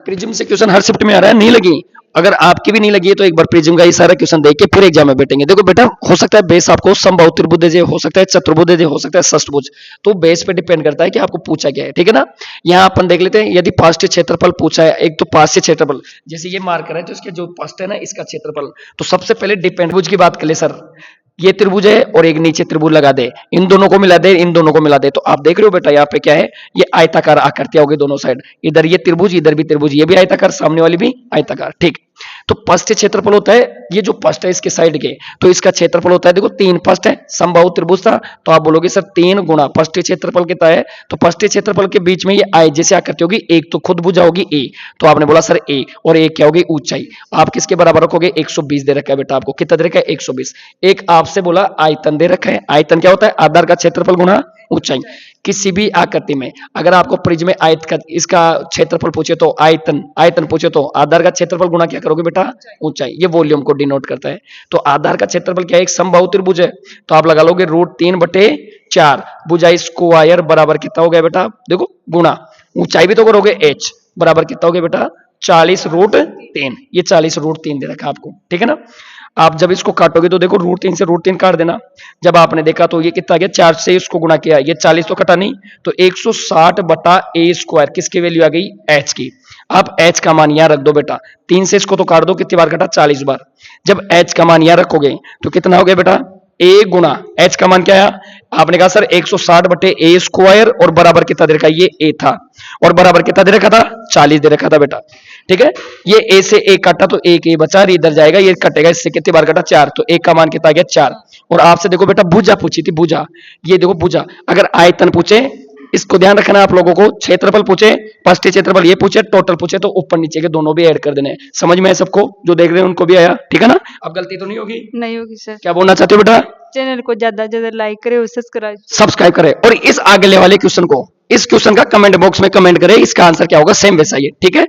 Prism से question हर shift में आ रहा है, नहीं लगी, अगर आपकी भी नहीं लगी है तो एक बार प्रिज्म का ये सारा क्वेश्चन देख के फिर एग्जाम में बैठेंगे। देखो बेटा, हो सकता है बेस आपको समबाहु त्रिभुज दे, हो सकता है चतुर्भुज दे, हो सकता है षष्ठभुज, तो बेस पे डिपेंड करता है कि आपको पूछा क्या है, ठीक है ना। यहाँ अपन देख लेते हैं, यदि पार्श्व क्षेत्रफल पूछा है, एक तो पार्श्व क्षेत्रफल, जैसे ये मार्कर है तो इसके जो पार्श्व है ना इसका क्षेत्रफल, तो सबसे पहले डिपेंड त्रिभुज की बात कर ले सर, ये त्रिभुज है और एक नीचे त्रिभुज लगा दे, इन दोनों को मिला दे, इन दोनों को मिला दे, तो आप देख रहे हो बेटा यहाँ पे क्या है, ये आयताकार आकृतियां होगी दोनों साइड, इधर ये त्रिभुज, इधर भी त्रिभुज, ये भी आयताकार, सामने वाली भी आयताकार, ठीक। तो पृष्ठ क्षेत्रफल होता है, ये जो पृष्ठ है इसके साइड के, तो इसका क्षेत्रफल होता है, देखो तीन पृष्ठ है, समबाहु त्रिभुज था, तो आप बोलोगे सर 3 गुणा पृष्ठ क्षेत्रफल कितना है, तो पृष्ठ क्षेत्रफल के बीच में ये आय जैसे आकृति होगी, एक तो खुद भुजा होगी ए, तो आपने बोला सर ए, और एक क्या होगी ऊंचाई, आप किसके बराबर रखोगे, 120 दे रखा है बेटा आपको, कितना दे रखा है 120। एक आपसे बोला आयतन दे रखा है, आयतन क्या होता है, आधार का क्षेत्रफल गुणा ऊंचाई। किसी भी आकृति में अगर आपको प्रिज्म में आयत का इसका क्षेत्रफल पूछे तो आयतन पूछे तो आधार का क्षेत्रफल गुणा क्या करोगे बेटा, ऊंचाई, ये वॉल्यूम को डिनोट करता है। तो आधार का क्षेत्रफल क्या है, एक समबाहु त्रिभुज है, तो आप लगा लोगे √3/4, भुजाई स्क्वायर बराबर कितना हो गया बेटा, देखो गुणा ऊंचाई भी तो करोगे h बराबर कितना हो गया बेटा 40√3, ये 40√3 दे रखा है आपको, ठीक है ना। आप जब इसको काटोगे तो देखो √3 से √3 काट देना, जब आपने देखा तो ये कितना आ गया, 4 से इसको गुणा किया, ये 40 तो कटा नहीं, तो 160/a², किसकी वैल्यू आ गई, h की। आप h का मान यहां रख दो बेटा, 3 से इसको तो काट दो, कितनी बार कटा, 40 बार। जब h का मान यहां रखोगे तो कितना हो गया बेटा, a गुणा h का मान क्या है, आपने कहा सर 160/a² और बराबर कितना दे रखा है, ये a था, और बराबर कितना दे रखा था, 40 दे रखा था बेटा, ठीक है। ये a से a काटा तो एक a बचा, इधर जाएगा, ये कटेगा, इससे कितनी बार कटा, 4, तो एक का मान कितना आ गया 4। और आपसे देखो बेटा भुजा पूछी थी, भुजा, ये देखो भुजा, अगर आयतन पूछे, इसको ध्यान रखना आप लोगों को, क्षेत्रफल पूछे, पृष्ठ क्षेत्रफल ये पूछे, टोटल पूछे, तो ऊपर नीचे के दोनों भी ऐड कर देने, समझ में है सबको, जो देख रहे हैं उनको भी आया, ठीक है ना। अब गलती तो नहीं होगी, नहीं होगी सर। क्या बोलना चाहते हो बेटा, चैनल को ज्यादा से ज्यादा लाइक करे और सब्सक्राइब करें, और इस आगे वाले क्वेश्चन को, इस क्वेश्चन का कमेंट बॉक्स में कमेंट करें, इसका आंसर क्या होगा सेम वैसा ही है, ठीक है।